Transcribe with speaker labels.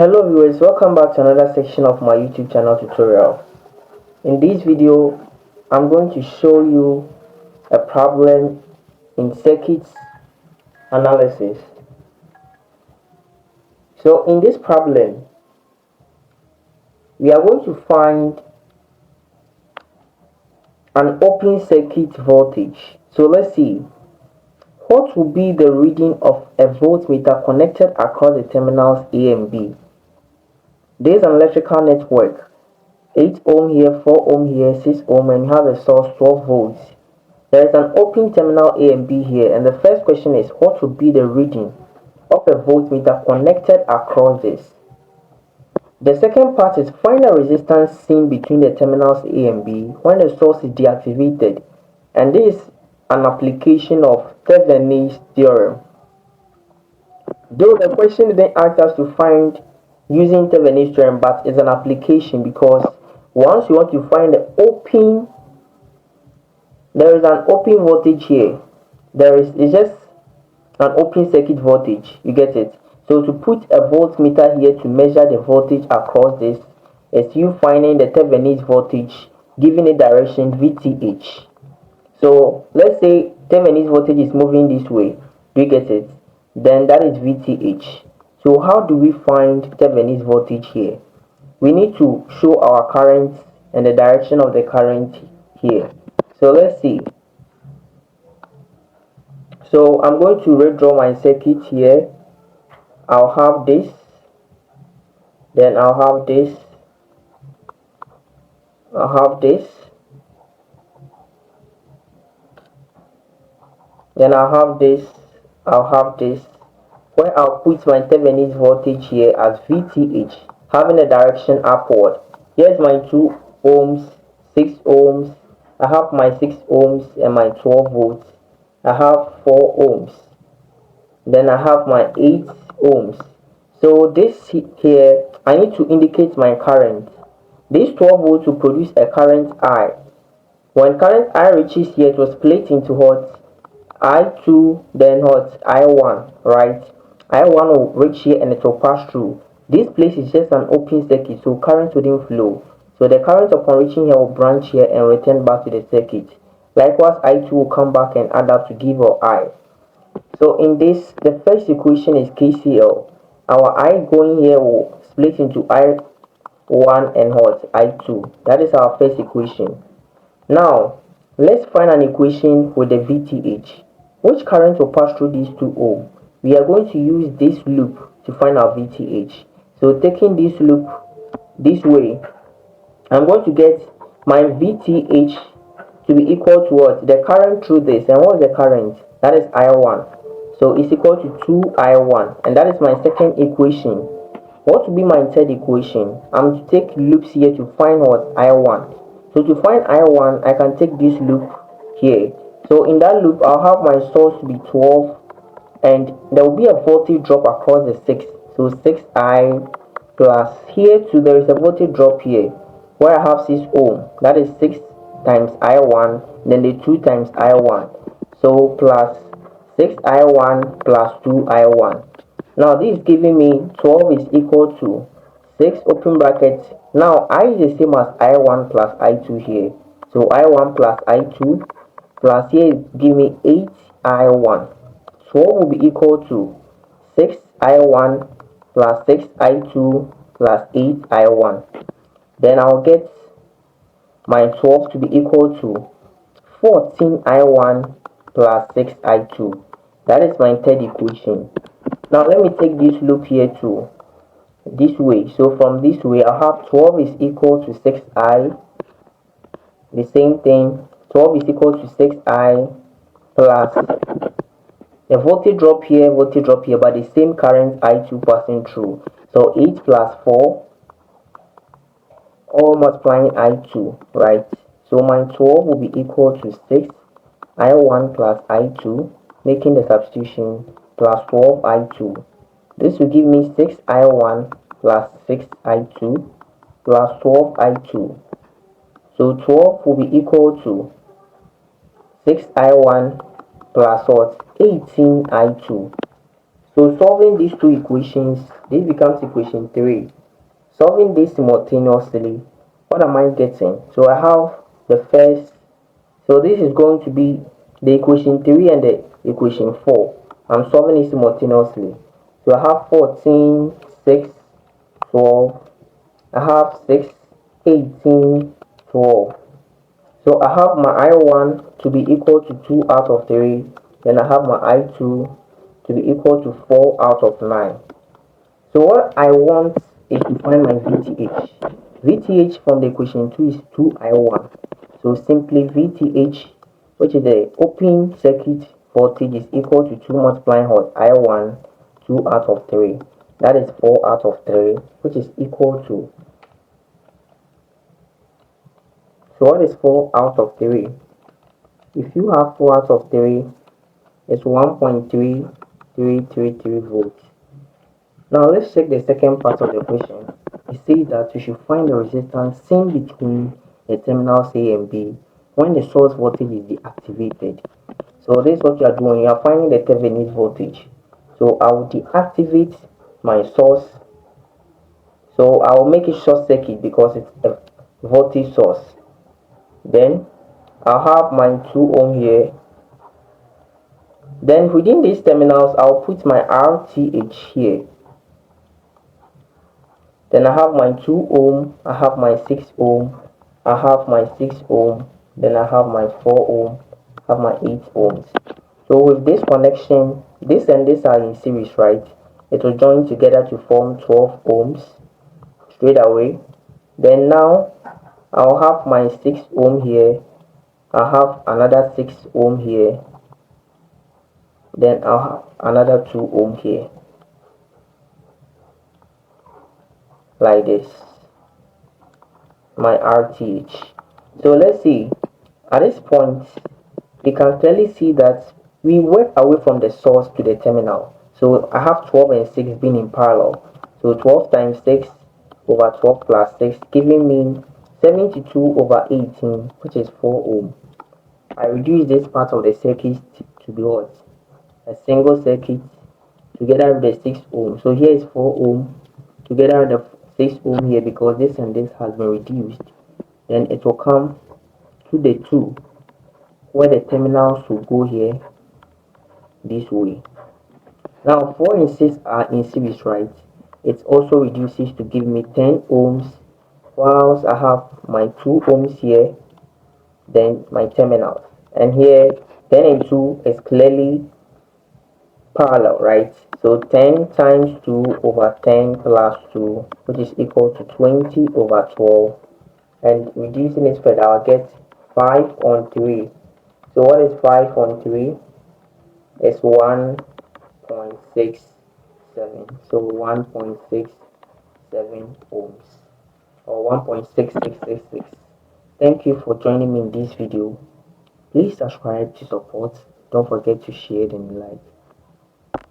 Speaker 1: Hello viewers, welcome back to another section of my YouTube channel tutorial. In this video, I'm going to show you a problem in circuit analysis. So in this problem, we are going to find an open circuit voltage. So let's see, what will be the reading of a voltmeter connected across the terminals A and B? There is an electrical network, 8 ohm here, 4 ohm here, 6 ohm, and you have a source 12 volts. There is an open terminal A and B here, and the first question is what would be the reading of a voltmeter connected across this? The second part is find the resistance seen between the terminals A and B when the source is deactivated, and this is an application of Thevenins theorem. Though the question didn't ask us to find using Thevenins theorem, but it's an application because once you want to find the open, there is an open voltage here. It's just an open circuit voltage. You get it? So to put a voltmeter here to measure the voltage across this is you finding the Thevenin's voltage, giving a direction VTH. So let's say Thevenin's voltage is moving this way. Do you get it? Then that is VTH. So how do we find Thevenin's voltage here? We need to show our current and the direction of the current here. So let's see. So I'm going to redraw my circuit here. I'll have this, then I'll have this, I'll have this, then I'll have this, I'll have this, where I'll put my Thevenin's voltage here as VTH, having a direction upward. Here's my 2 ohms, 6 ohms, I have my 6 ohms and my 12 volts, I have 4 ohms, then I have my 8 ohms. So this here, I need to indicate my current. This 12 volts will produce a current I. When current I reaches here, it was split into what? I2, then what? I1, right? I1 will reach here and it will pass through. This place is just an open circuit, so current wouldn't flow. So the current upon reaching here will branch here and return back to the circuit. Likewise, I2 will come back and add up to give our I. So in this, the first equation is KCL. Our I going here will split into I1 and what? I2. That is our first equation. Now, let's find an equation with the VTH. Which current will pass through these 2 ohm? We are going to use this loop to find our VTH. So taking this loop this way, I'm going to get my VTH to be equal to what? The current through this. And what is the current? That is I1. So it's equal to 2I1. And that is my second equation. What will be my third equation? I'm to take loops here to find what? I1. So to find I1, I can take this loop here. So in that loop, I'll have my source to be 12. And there will be a voltage drop across the 6. So 6I plus here too, there is a voltage drop here where I have 6 ohm. That is 6 times I1, then the 2 times I1. So plus 6I1 plus 2I1. Now this is giving me 12 is equal to 6 open brackets. Now I is the same as I1 plus I2 here. So I1 plus I2 plus here give me 8I1. 12 will be equal to 6I1 plus 6I2 plus 8I1. Then I'll get my 12 to be equal to 14I1 plus 6I2. That is my third equation. Now let me take this loop here to this way. So from this way, I have 12 is equal to 6I. The same thing, 12 is equal to 6I plus the voltage drop here, but the same current I2 passing through. So 8 plus 4, all multiplying I2, right? So my 12 will be equal to 6I1 plus I2, making the substitution plus 12I2. This will give me 6I1 plus 6I2 plus 12I2. So 12 will be equal to 6I1 plus what? 18I2. So solving these two equations, this becomes equation 3. Solving this simultaneously, what am I getting? So I have the first, so this is going to be the equation 3 and the equation 4. I'm solving it simultaneously. So I have 14, 6, 12. I have 6, 18, 12. So I have my I1 to be equal to 2 out of 3. Then I have my I2 to be equal to 4 out of 9. So what I want is to find my VTH. VTH from the equation 2 is 2I1. So simply VTH, which is the open circuit voltage, is equal to 2 multiplying what? I1, 2 out of 3. That is 4 out of 3, which is equal to. So what is 4 out of 3? If you have 4 out of 3, it's 1.3333 volts. Now let's check the second part of the question. It says that we should find the resistance seen between the terminals A and B when the source voltage is deactivated. So this is what you are doing. You are finding the Thevenin voltage. So I will deactivate my source. So I will make it short circuit because it's a voltage source. Then I'll have my 2 ohm here. Then within these terminals, I'll put my RTH here. Then I have my 2 ohm, I have my 6 ohm, I have my 6 ohm, then I have my 4 ohm, I have my 8 ohms. So with this connection, this and this are in series, right? It will join together to form 12 ohms straight away. Then now I'll have my 6 ohm here, I have another 6 ohm here, then I'll have another 2 ohm here, like this, my RTH. So let's see, at this point you can clearly see that we work away from the source to the terminal. So I have 12 and 6 being in parallel. So 12 times 6 over 12 plus 6 giving me 72 over 18, which is 4 ohm. I reduce this part of the circuit to be what? A single circuit together with the 6 ohm. So here is 4 ohm together with the 6 ohm here, because this and this has been reduced. Then it will come to the 2, where the terminals will go here this way. Now 4 and 6 are in series, right? It also reduces to give me 10 ohms, whilst I have my 2 ohms here, then my terminals. And here 10 and 2 is clearly parallel, right? So 10 times 2 over 10 plus 2, which is equal to 20 over 12. And reducing it further, I'll get 5 on 3. So what is 5 on 3? It's 1.67. So 1.67 ohms, or 1.6666. Thank you for joining me in this video. Please subscribe to support. Don't forget to share and like.